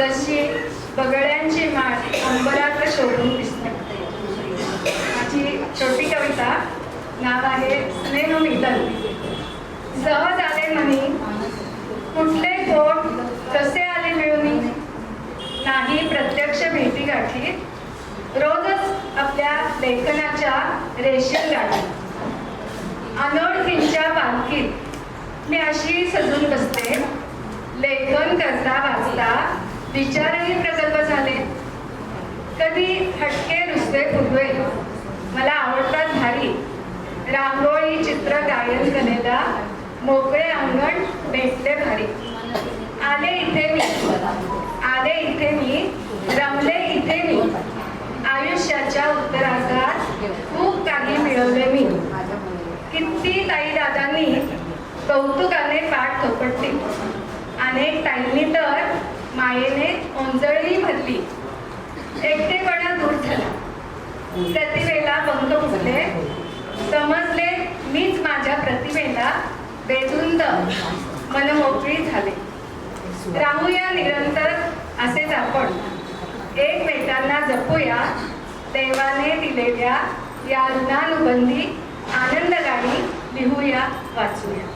जशी बगळ्यांची माळ अंबरात शोभून दिसते. माझी छोटी कविता, नाव आहे स्नेह मिलन. सहज आले मनी कुठले कोट कसे आले मिळून, नाही प्रत्यक्ष भेटी गाठी, रोजच आपल्या लेखनाच्या रेषेत गाठी. अनोळखींच्या पालखीत मी अशी सजून बसते, लेखन करता वाचता विचारही प्रकल्प झाले. कधी हटके रुसवे फुगवे मला आवडतात भारी, रांगोळी चित्र गायन कलेला मोकळे अंगण भेटले भारी. आले इथे मी रमले इथे मी, आयुष्याच्या उत्तरार्धात खूप काही मिळवले मी. किती ताई दादांनी कौतुकाने पाठ थोपटली, अनेक ताईंनी तर मायेने ओंजळी भरली. एकटेपणा दूर झाला, प्रतिभेला पंख फुटले, समजले मीच माझ्या प्रतिभेला बेधुंद मनमोकळी झाले. राहूया निरंतर असेच आपण, एकमेकांना जपूया, देवाने दिलेल्या या ऋणानुबंधी आनंद गाणी लिहूया वाचूया.